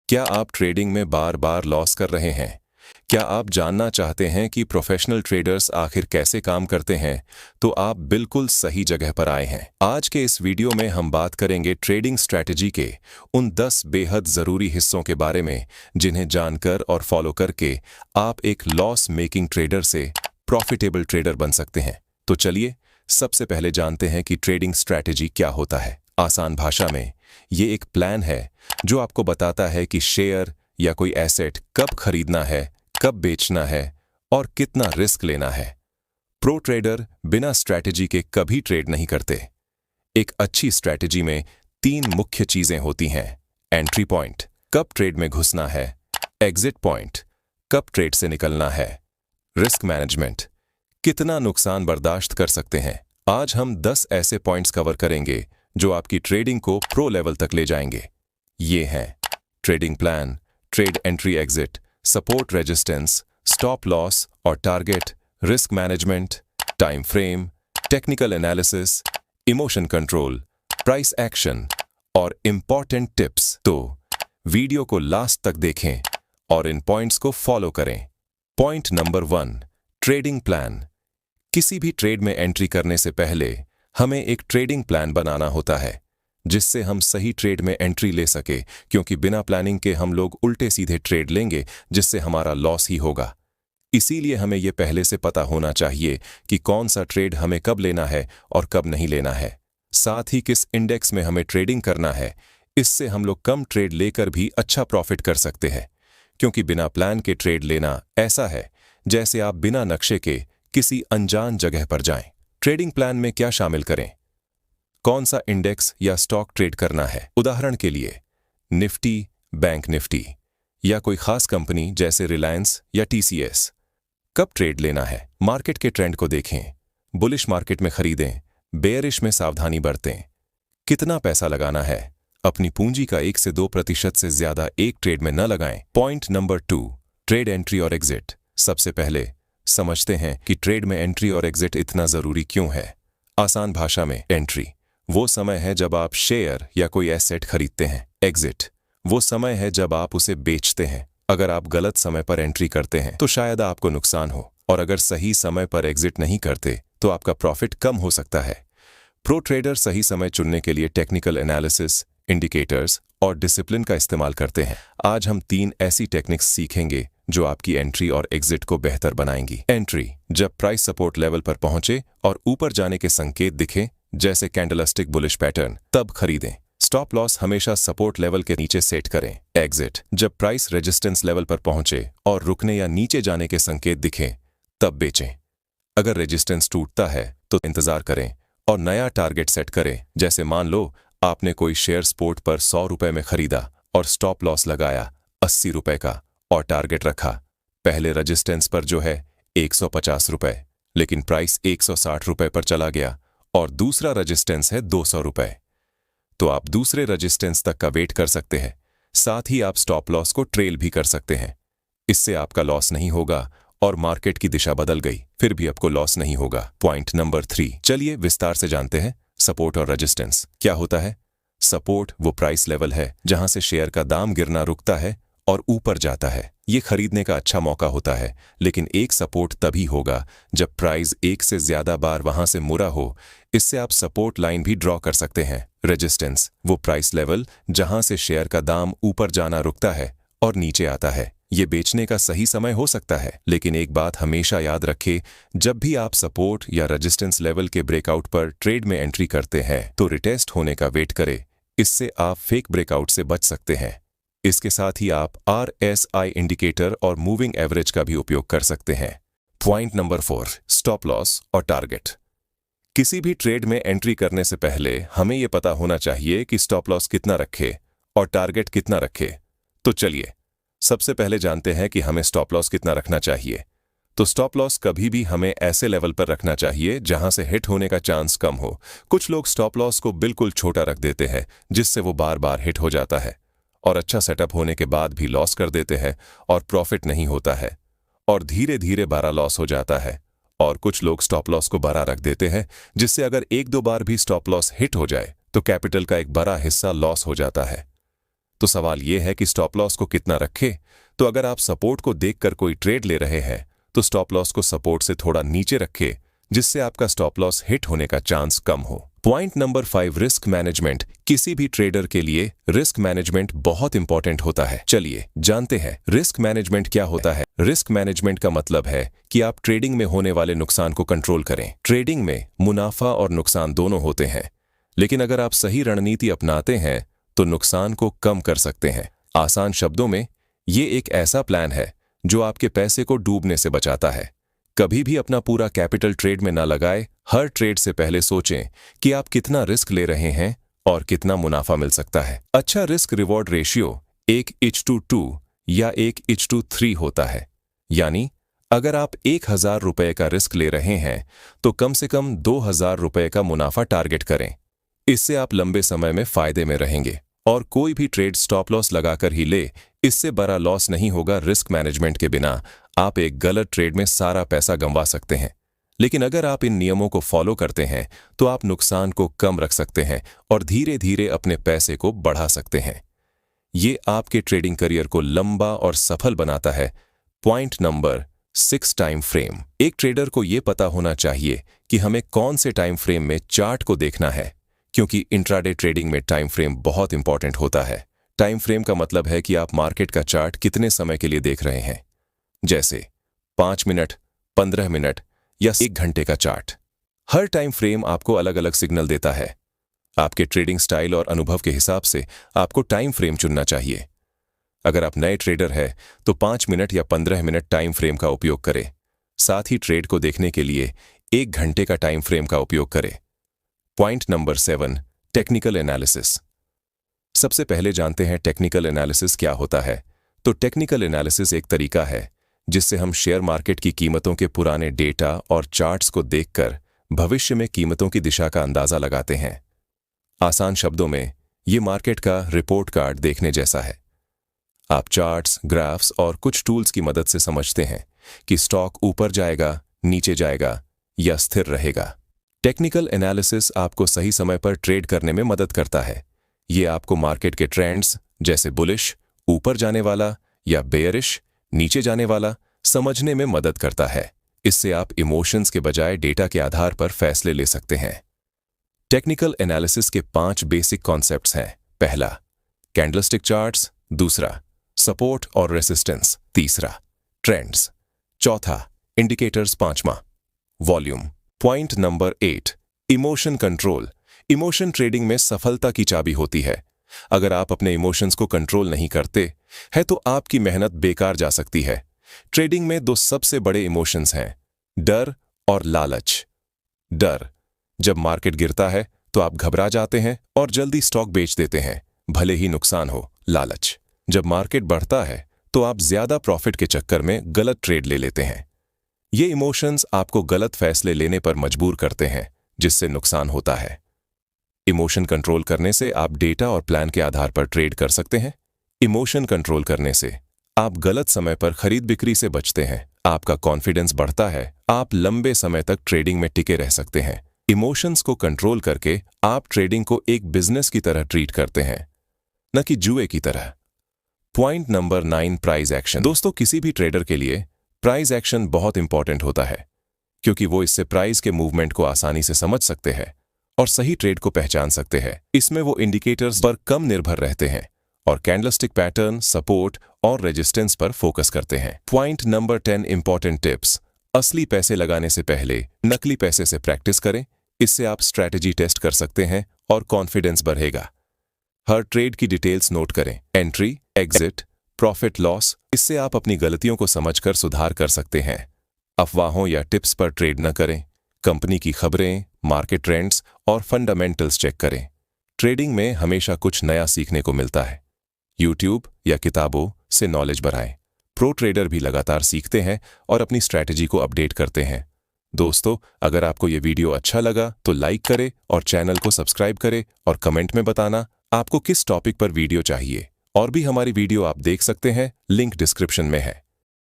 क्या आप ट्रेडिंग में बार बार लॉस कर रहे हैं? क्या आप जानना चाहते हैं कि प्रोफेशनल ट्रेडर्स आखिर कैसे काम करते हैं? तो आप बिल्कुल सही जगह पर आए हैं। आज के इस वीडियो में हम बात करेंगे ट्रेडिंग स्ट्रैटेजी के उन 10 बेहद ज़रूरी हिस्सों के बारे में जिन्हें जानकर और फॉलो करके आप एक लॉस मेकिंग ट्रेडर से प्रॉफिटेबल ट्रेडर बन सकते हैं। तो चलिए सबसे पहले जानते हैं कि ट्रेडिंग स्ट्रैटेजी क्या होता है। आसान भाषा में ये एक प्लान है जो आपको बताता है कि शेयर या कोई एसेट कब खरीदना है, कब बेचना है और कितना रिस्क लेना है। प्रो ट्रेडर बिना स्ट्रैटेजी के कभी ट्रेड नहीं करते। एक अच्छी स्ट्रैटेजी में 3 मुख्य चीजें होती हैं। एंट्री पॉइंट, कब ट्रेड में घुसना है। एग्जिट पॉइंट, कब ट्रेड से निकलना है। रिस्क मैनेजमेंट, कितना नुकसान बर्दाश्त कर सकते हैं। आज हम 10 ऐसे पॉइंट्स कवर करेंगे जो आपकी ट्रेडिंग को प्रो लेवल तक ले जाएंगे। ये हैं trading plan, trade entry exit, support resistance, stop loss और target, risk management, time frame, technical analysis, emotion control, price action और इंपॉर्टेंट टिप्स। तो वीडियो को लास्ट तक देखें और इन पॉइंट्स को फॉलो करें। Point number 1, trading plan. किसी भी ट्रेड में एंट्री करने से पहले हमें एक ट्रेडिंग प्लान बनाना होता है जिससे हम सही ट्रेड में एंट्री ले सके, क्योंकि बिना प्लानिंग के हम लोग उल्टे सीधे ट्रेड लेंगे जिससे हमारा लॉस ही होगा। इसीलिए हमें यह पहले से पता होना चाहिए कि कौन सा ट्रेड हमें कब लेना है और कब नहीं लेना है, साथ ही किस इंडेक्स में हमें ट्रेडिंग करना है। इससे हम लोग कम ट्रेड लेकर भी अच्छा प्रॉफिट कर सकते हैं, क्योंकि बिना प्लान के ट्रेड लेना ऐसा है जैसे आप बिना नक्शे के किसी अनजान जगह पर जाएं। ट्रेडिंग प्लान में क्या शामिल करें? कौन सा इंडेक्स या स्टॉक ट्रेड करना है। उदाहरण के लिए निफ्टी, बैंक निफ्टी या कोई खास कंपनी जैसे रिलायंस या टीसीएस। कब ट्रेड लेना है? मार्केट के ट्रेंड को देखें। बुलिश मार्केट में खरीदें, बेयरिश में सावधानी बरतें। कितना पैसा लगाना है? अपनी पूंजी का 1 से 2% से ज्यादा एक ट्रेड में न लगाएं। पॉइंट नंबर 2, ट्रेड एंट्री और एग्जिट। सबसे पहले समझते हैं कि ट्रेड में एंट्री और एग्जिट इतना जरूरी क्यों है। आसान भाषा में एंट्री वो समय है जब आप शेयर या कोई एसेट खरीदते हैं। एग्जिट वो समय है जब आप उसे बेचते हैं। अगर आप गलत समय पर एंट्री करते हैं तो शायद आपको नुकसान हो, और अगर सही समय पर एग्जिट नहीं करते तो आपका प्रॉफिट कम हो सकता है। प्रो ट्रेडर सही समय चुनने के लिए टेक्निकल एनालिसिस, इंडिकेटर्स और डिसिप्लिन का इस्तेमाल करते हैं। आज हम 3 ऐसी टेक्निक्स सीखेंगे जो आपकी एंट्री और एग्जिट को बेहतर बनाएंगी। एंट्री, जब प्राइस सपोर्ट लेवल पर पहुंचे और ऊपर जाने के संकेत दिखे जैसे कैंडलस्टिक बुलिश पैटर्न, तब खरीदें। स्टॉप लॉस हमेशा सपोर्ट लेवल के नीचे सेट करें। एग्जिट, जब प्राइस रेजिस्टेंस लेवल पर पहुंचे और रुकने या नीचे जाने के संकेत दिखें तब बेचें। अगर रेजिस्टेंस टूटता है तो इंतजार करें और नया टारगेट सेट करें। जैसे मान लो आपने कोई शेयर स्पोर्ट पर 100 रुपए में खरीदा और स्टॉप लॉस लगाया 80 रुपए का और टारगेट रखा पहले रेजिस्टेंस पर जो है 150 रुपए, लेकिन प्राइस 160 रुपए पर चला गया और दूसरा रेजिस्टेंस है 200 रुपए। तो आप दूसरे रेजिस्टेंस तक का वेट कर सकते हैं। साथ ही आप स्टॉप लॉस को ट्रेल भी कर सकते हैं। इससे आपका लॉस नहीं होगा और मार्केट की दिशा बदल गई फिर भी आपको लॉस नहीं होगा। पॉइंट नंबर 3, चलिए विस्तार से जानते हैं सपोर्ट और रेजिस्टेंस क्या होता है। सपोर्ट वो प्राइस लेवल है जहां से शेयर का दाम गिरना रुकता है और ऊपर जाता है। ये खरीदने का अच्छा मौका होता है, लेकिन एक सपोर्ट तभी होगा जब प्राइस 1 से ज्यादा बार वहां से मुड़ा हो। इससे आप सपोर्ट लाइन भी ड्रॉ कर सकते हैं। रेजिस्टेंस वो प्राइस लेवल जहां से शेयर का दाम ऊपर जाना रुकता है और नीचे आता है। ये बेचने का सही समय हो सकता है, लेकिन एक बात हमेशा याद रखें, जब भी आप सपोर्ट या रेजिस्टेंस लेवल के ब्रेकआउट पर ट्रेड में एंट्री करते हैं तो रिटेस्ट होने का वेट करें। इससे आप फेक ब्रेकआउट से बच सकते हैं। इसके साथ ही आप RSI इंडिकेटर और मूविंग एवरेज का भी उपयोग कर सकते हैं। पॉइंट नंबर 4, स्टॉप लॉस और टारगेट। किसी भी ट्रेड में एंट्री करने से पहले हमें यह पता होना चाहिए कि स्टॉप लॉस कितना रखे और टारगेट कितना रखे। तो चलिए सबसे पहले जानते हैं कि हमें स्टॉप लॉस कितना रखना चाहिए। तो स्टॉप लॉस कभी भी हमें ऐसे लेवल पर रखना चाहिए जहां से हिट होने का चांस कम हो। कुछ लोग स्टॉप लॉस को बिल्कुल छोटा रख देते हैं जिससे वो बार बार हिट हो जाता है और अच्छा सेटअप होने के बाद भी लॉस कर देते हैं और प्रॉफिट नहीं होता है और धीरे धीरे बड़ा लॉस हो जाता है। और कुछ लोग स्टॉप लॉस को बड़ा रख देते हैं जिससे अगर 1-2 बार भी स्टॉप लॉस हिट हो जाए तो कैपिटल का एक बड़ा हिस्सा लॉस हो जाता है। तो सवाल यह है कि स्टॉप लॉस को कितना रखें। तो अगर आप सपोर्ट को देखकर कोई ट्रेड ले रहे हैं तो स्टॉप लॉस को सपोर्ट से थोड़ा नीचे रखें, जिससे आपका स्टॉप लॉस हिट होने का चांस कम हो। Point number 5, risk management. किसी भी ट्रेडर के लिए रिस्क मैनेजमेंट बहुत इंपॉर्टेंट होता है। चलिए जानते हैं रिस्क मैनेजमेंट क्या होता है। रिस्क मैनेजमेंट का मतलब है कि आप ट्रेडिंग में होने वाले नुकसान को कंट्रोल करें। ट्रेडिंग में मुनाफा और नुकसान दोनों होते हैं, लेकिन अगर आप सही रणनीति अपनाते हैं तो नुकसान को कम कर सकते हैं। आसान शब्दों में ये एक ऐसा प्लान है जो आपके पैसे को डूबने से बचाता है। कभी भी अपना पूरा कैपिटल ट्रेड में ना लगाएं। हर ट्रेड से पहले सोचें कि आप कितना रिस्क ले रहे हैं और कितना मुनाफा मिल सकता है। अच्छा रिस्क रिवॉर्ड रेशियो 1:2 या 1:3 होता है, यानी अगर आप 1,000 रुपए का रिस्क ले रहे हैं तो कम से कम 2,000 रुपए का मुनाफा टारगेट करें। इससे आप लंबे समय में फायदे में रहेंगे और कोई भी ट्रेड स्टॉप लॉस लगाकर ही ले, इससे बड़ा लॉस नहीं होगा। रिस्क मैनेजमेंट के बिना आप एक गलत ट्रेड में सारा पैसा गंवा सकते हैं, लेकिन अगर आप इन नियमों को फॉलो करते हैं तो आप नुकसान को कम रख सकते हैं और धीरे धीरे अपने पैसे को बढ़ा सकते हैं। ये आपके ट्रेडिंग करियर को लंबा और सफल बनाता है। Point number 6, time frame. एक ट्रेडर को यह पता होना चाहिए कि हमें कौन से टाइम फ्रेम में चार्ट को देखना है, क्योंकि इंट्राडे ट्रेडिंग में टाइम फ्रेम बहुत इंपॉर्टेंट होता है। टाइम फ्रेम का मतलब है कि आप मार्केट का चार्ट कितने समय के लिए देख रहे हैं, जैसे 5 मिनट, 15 मिनट या 1 घंटे का चार्ट। हर टाइम फ्रेम आपको अलग अलग सिग्नल देता है। आपके ट्रेडिंग स्टाइल और अनुभव के हिसाब से आपको टाइम फ्रेम चुनना चाहिए। अगर आप नए ट्रेडर हैं तो 5 मिनट या 15 मिनट टाइम फ्रेम का उपयोग करें। साथ ही ट्रेड को देखने के लिए 1 घंटे का टाइम फ्रेम का उपयोग करें। Point number 7, technical analysis. सबसे पहले जानते हैं टेक्निकल एनालिसिस क्या होता है। तो टेक्निकल एनालिसिस एक तरीका है जिससे हम शेयर मार्केट की कीमतों के पुराने डेटा और चार्ट्स को देखकर भविष्य में कीमतों की दिशा का अंदाजा लगाते हैं। आसान शब्दों में ये मार्केट का रिपोर्ट कार्ड देखने जैसा है। आप चार्ट्स, ग्राफ्स और कुछ टूल्स की मदद से समझते हैं कि स्टॉक ऊपर जाएगा, नीचे जाएगा या स्थिर रहेगा। टेक्निकल एनालिसिस आपको सही समय पर ट्रेड करने में मदद करता है। ये आपको मार्केट के ट्रेंड्स जैसे बुलिश, ऊपर जाने वाला, या बेयरिश, नीचे जाने वाला, समझने में मदद करता है। इससे आप इमोशंस के बजाय डेटा के आधार पर फैसले ले सकते हैं। टेक्निकल एनालिसिस के 5 बेसिक कॉन्सेप्ट्स हैं। पहला, कैंडलस्टिक चार्ट्स। दूसरा, सपोर्ट और रेसिस्टेंस। तीसरा, ट्रेंड्स। चौथा, इंडिकेटर्स। पांचवा, volume. Point number 8, emotion control. Emotion trading में सफलता की चाबी होती है। अगर आप अपने इमोशंस को कंट्रोल नहीं करते हैं तो आपकी मेहनत बेकार जा सकती है। ट्रेडिंग में 2 सबसे बड़े इमोशंस हैं, डर और लालच। डर, जब मार्केट गिरता है तो आप घबरा जाते हैं और जल्दी स्टॉक बेच देते हैं, भले ही नुकसान हो। लालच, जब मार्केट बढ़ता है तो आप ज्यादा प्रॉफिट के चक्कर में गलत ट्रेड ले लेते हैं। ये इमोशंस आपको गलत फैसले लेने पर मजबूर करते हैं, जिससे नुकसान होता है। इमोशन कंट्रोल करने से आप डेटा और प्लान के आधार पर ट्रेड कर सकते हैं। इमोशन कंट्रोल करने से आप गलत समय पर खरीद बिक्री से बचते हैं, आपका कॉन्फिडेंस बढ़ता है, आप लंबे समय तक ट्रेडिंग में टिके रह सकते हैं। इमोशंस को कंट्रोल करके आप ट्रेडिंग को एक बिजनेस की तरह ट्रीट करते हैं, न कि जुए की तरह। Point number 9, price action. दोस्तों, किसी भी ट्रेडर के लिए प्राइस एक्शन बहुत इंपॉर्टेंट होता है, क्योंकि वो इससे प्राइस के मूवमेंट को आसानी से समझ सकते हैं और सही ट्रेड को पहचान सकते हैं। इसमें वो इंडिकेटर्स पर कम निर्भर रहते हैं और कैंडलस्टिक पैटर्न, सपोर्ट और रेजिस्टेंस पर फोकस करते हैं। Point number 10, important tips. असली पैसे लगाने से पहले नकली पैसे से प्रैक्टिस करें। इससे आप स्ट्रैटेजी टेस्ट कर सकते हैं और कॉन्फिडेंस बढ़ेगा। हर ट्रेड की डिटेल्स नोट करें, एंट्री, एग्जिट, प्रॉफिट लॉस। इससे आप अपनी गलतियों को समझकर सुधार कर सकते हैं। अफवाहों या टिप्स पर ट्रेड न करें। कंपनी की खबरें, मार्केट ट्रेंड्स और फंडामेंटल्स चेक करें। ट्रेडिंग में हमेशा कुछ नया सीखने को मिलता है। यूट्यूब या किताबों से नॉलेज बढ़ाएं। प्रो ट्रेडर भी लगातार सीखते हैं और अपनी स्ट्रैटेजी को अपडेट करते हैं। दोस्तों, अगर आपको ये वीडियो अच्छा लगा तो लाइक करें और चैनल को सब्सक्राइब करें और कमेंट में बताना आपको किस टॉपिक पर वीडियो चाहिए। और भी हमारी वीडियो आप देख सकते हैं, लिंक डिस्क्रिप्शन में है।